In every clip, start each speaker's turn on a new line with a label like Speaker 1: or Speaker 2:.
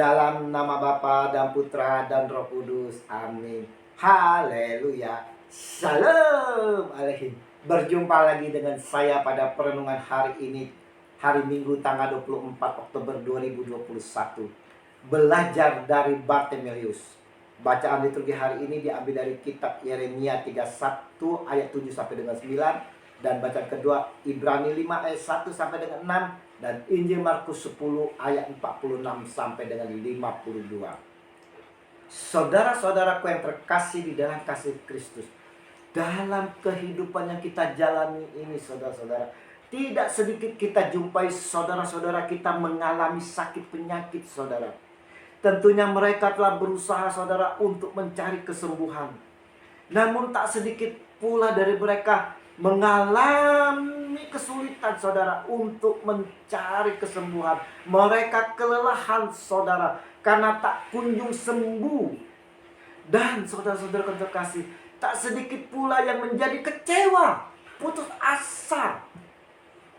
Speaker 1: Dalam nama Bapa dan Putra dan Roh Kudus. Amin. Haleluya. Shalom aleihim. Berjumpa lagi dengan saya pada perenungan hari ini, hari Minggu tanggal 24 Oktober 2021. Belajar dari Bartimeus. Bacaan liturgi hari ini diambil dari kitab Yeremia 31 ayat 7 sampai dengan 9. Dan bacaan kedua Ibrani 5 ayat 1 sampai dengan 6. Dan Injil Markus 10 ayat 46 sampai dengan 52. Saudara-saudaraku yang terkasih di dalam kasih Kristus, dalam kehidupan yang kita jalani ini, saudara-saudara, tidak sedikit kita jumpai saudara-saudara kita mengalami sakit penyakit, saudara. Tentunya mereka telah berusaha, saudara, untuk mencari kesembuhan. Namun tak sedikit pula dari mereka mengalami kesulitan, saudara, untuk mencari kesembuhan. Mereka kelelahan, saudara, karena tak kunjung sembuh. Dan saudara-saudara terkasih, tak sedikit pula yang menjadi kecewa, putus asa,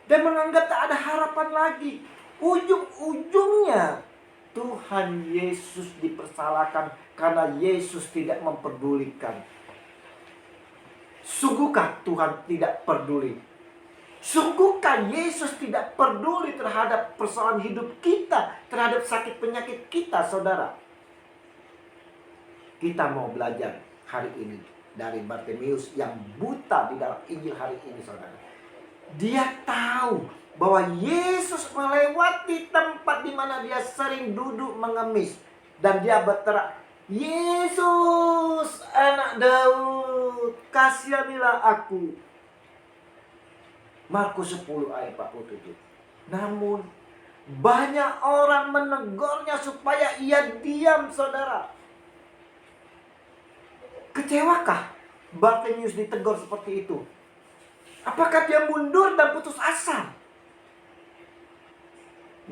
Speaker 1: dan menganggap tak ada harapan lagi. Ujung-ujungnya Tuhan Yesus dipersalahkan karena Yesus tidak memperdulikan. Sungguhkah Tuhan tidak peduli? Sungguhkah Yesus tidak peduli terhadap persoalan hidup kita, terhadap sakit penyakit kita, saudara? Kita mau belajar hari ini dari Bartimeus yang buta di dalam Injil hari ini, saudara. Dia tahu bahwa Yesus melewati tempat di mana dia sering duduk mengemis. Dan dia berteriak, "Yesus, anak Daud, kasihanilah aku." Markus 10 ayat 47. Namun banyak orang menegurnya supaya ia diam, saudara. Kecewakah Bartimeus ditegur seperti itu? Apakah dia mundur dan putus asa?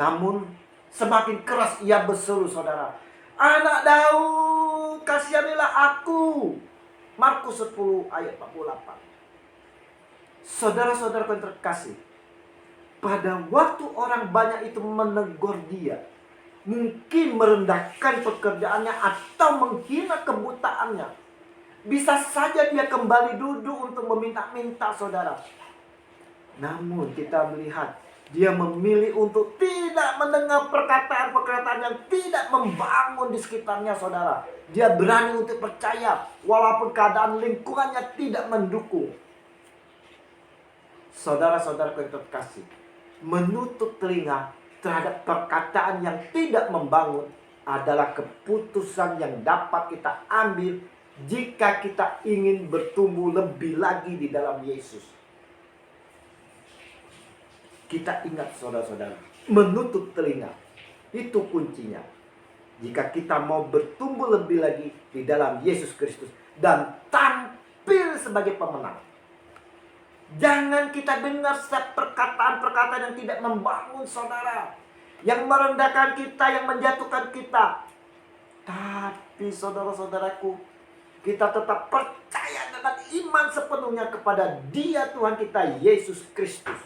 Speaker 1: Namun semakin keras ia berseru, saudara, "Anak Daud, kasihanilah aku." Markus 10 ayat 48. Saudara-saudara yang terkasih, pada waktu orang banyak itu menegur dia, mungkin merendahkan pekerjaannya atau menghina kebutaannya, bisa saja dia kembali duduk untuk meminta-minta, saudara. Namun kita melihat dia memilih untuk tidak mendengar perkataan-perkataan yang tidak membangun di sekitarnya, saudara. Dia berani untuk percaya walaupun keadaan lingkungannya tidak mendukung. Saudara-saudara yang terkasih, menutup telinga terhadap perkataan yang tidak membangun adalah keputusan yang dapat kita ambil jika kita ingin bertumbuh lebih lagi di dalam Yesus. Kita ingat, saudara-saudara, menutup telinga itu kuncinya jika kita mau bertumbuh lebih lagi di dalam Yesus Kristus dan tampil sebagai pemenang. Jangan kita dengar setiap perkataan-perkataan yang tidak membangun, saudara, yang merendahkan kita, yang menjatuhkan kita. Tapi saudara-saudaraku, kita tetap percaya dengan iman sepenuhnya kepada Dia, Tuhan kita Yesus Kristus.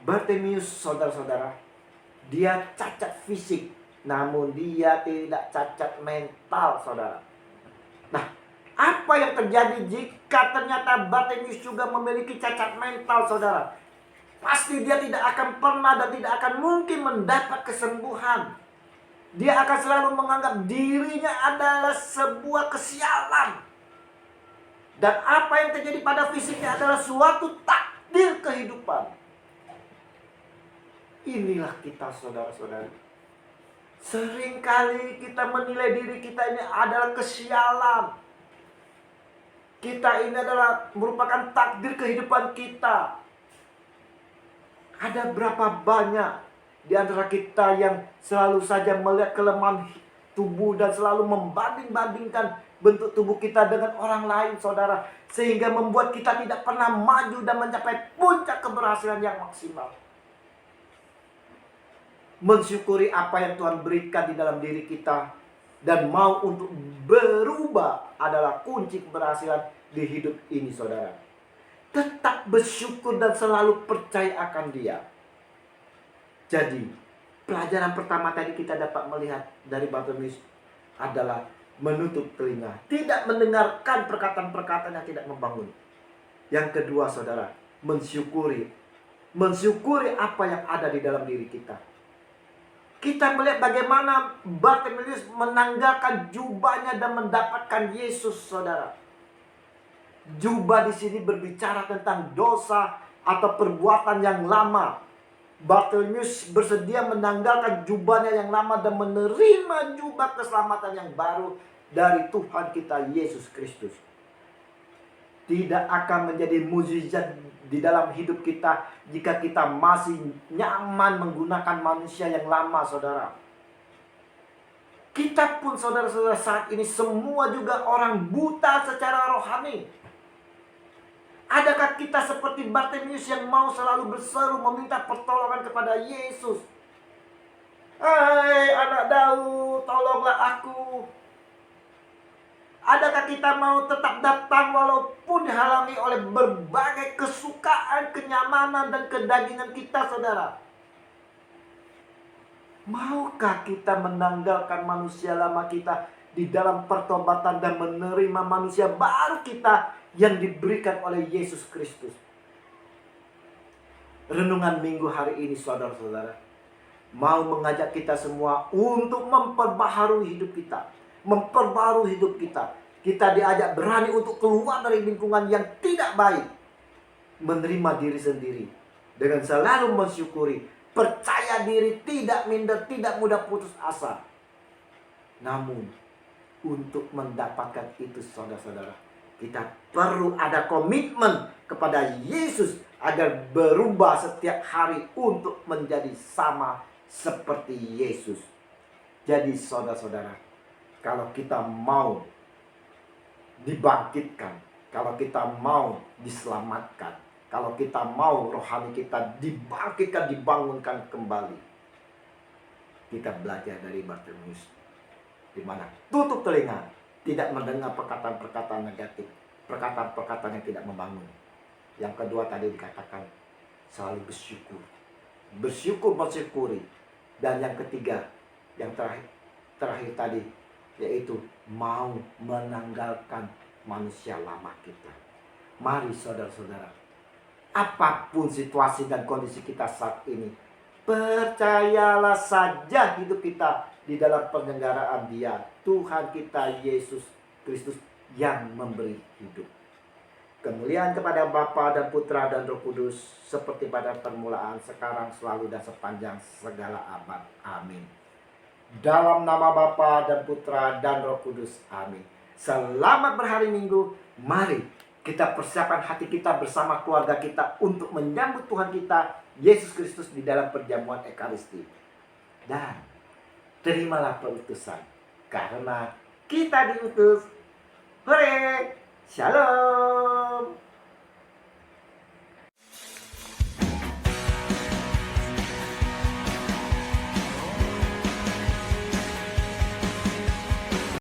Speaker 1: Bartimeus, saudara-saudara, dia cacat fisik, namun dia tidak cacat mental, saudara. Nah, apa yang terjadi jika ternyata Bartimeus juga memiliki cacat mental, saudara? Pasti dia tidak akan pernah dan tidak akan mungkin mendapat kesembuhan. Dia akan selalu menganggap dirinya adalah sebuah kesialan. Dan apa yang terjadi pada fisiknya adalah suatu takdir kehidupan. Inilah kita, saudara-saudara. Seringkali kita menilai diri kita ini adalah kesialan. Kita ini adalah merupakan takdir kehidupan kita. Ada berapa banyak di antara kita yang selalu saja melihat kelemahan tubuh dan selalu membanding-bandingkan bentuk tubuh kita dengan orang lain, saudara, sehingga membuat kita tidak pernah maju dan mencapai puncak keberhasilan yang maksimal. Mensyukuri apa yang Tuhan berikan di dalam diri kita dan mau untuk berubah adalah kunci keberhasilan di hidup ini, saudara. Tetap bersyukur dan selalu percaya akan Dia. Jadi, Pelajaran pertama tadi kita dapat melihat dari Bartimeus adalah menutup telinga, tidak mendengarkan perkataan-perkataan yang tidak membangun. Yang kedua, saudara, mensyukuri apa yang ada di dalam diri kita. Kita melihat bagaimana Bartimeus menanggalkan jubahnya dan mendapatkan Yesus, saudara. Jubah di sini berbicara tentang dosa atau perbuatan yang lama. Bartimeus bersedia menanggalkan jubahnya yang lama dan menerima jubah keselamatan yang baru dari Tuhan kita Yesus Kristus. Tidak akan menjadi mukjizat di dalam hidup kita jika kita masih nyaman menggunakan manusia yang lama, saudara. Kita pun, saudara-saudara, saat ini semua juga orang buta secara rohani. Adakah kita seperti Bartimeus yang mau selalu berseru meminta pertolongan kepada Yesus? Hai anak Daud, tolonglah aku. Adakah kita mau tetap datang walaupun dihalangi oleh berbagai kesukaan, kenyamanan, dan kedagingan kita, saudara? Maukah kita menanggalkan manusia lama kita di dalam pertobatan dan menerima manusia baru kita yang diberikan oleh Yesus Kristus? Renungan minggu hari ini, saudara-saudara, mau mengajak kita semua untuk memperbaharui hidup kita. Memperbarui hidup kita. Kita diajak berani untuk keluar dari lingkungan yang tidak baik. Menerima diri sendiri. Dengan selalu mensyukuri. Percaya diri, tidak minder, tidak mudah putus asa. Namun, untuk mendapatkan itu, saudara-saudara, kita perlu ada komitmen kepada Yesus agar berubah setiap hari untuk menjadi sama seperti Yesus. Jadi saudara-saudara, kalau kita mau dibangkitkan, kalau kita mau diselamatkan, kalau kita mau rohani kita dibangkitkan, dibangunkan kembali, kita belajar dari Bartimeus, di mana tutup telinga, tidak mendengar perkataan-perkataan negatif, perkataan-perkataan yang tidak membangun. Yang kedua tadi dikatakan selalu bersyukur, bersyukuri. Dan yang ketiga, yang terakhir tadi, yaitu mau menanggalkan manusia lama kita. Mari saudara-saudara, apapun situasi dan kondisi kita saat ini, percayalah saja hidup kita di dalam penyelenggaraan Dia, Tuhan kita Yesus Kristus yang memberi hidup. Kemuliaan kepada Bapa dan Putra dan Roh Kudus, seperti pada permulaan, sekarang, selalu, dan sepanjang segala abad. Amin. Dalam nama Bapa dan Putra dan Roh Kudus. Amin. Selamat berhari Minggu. Mari kita persiapkan hati kita bersama keluarga kita untuk menyambut Tuhan kita Yesus Kristus di dalam perjamuan Ekaristi. Dan terimalah, karena kita diutus. Hore! Shalom!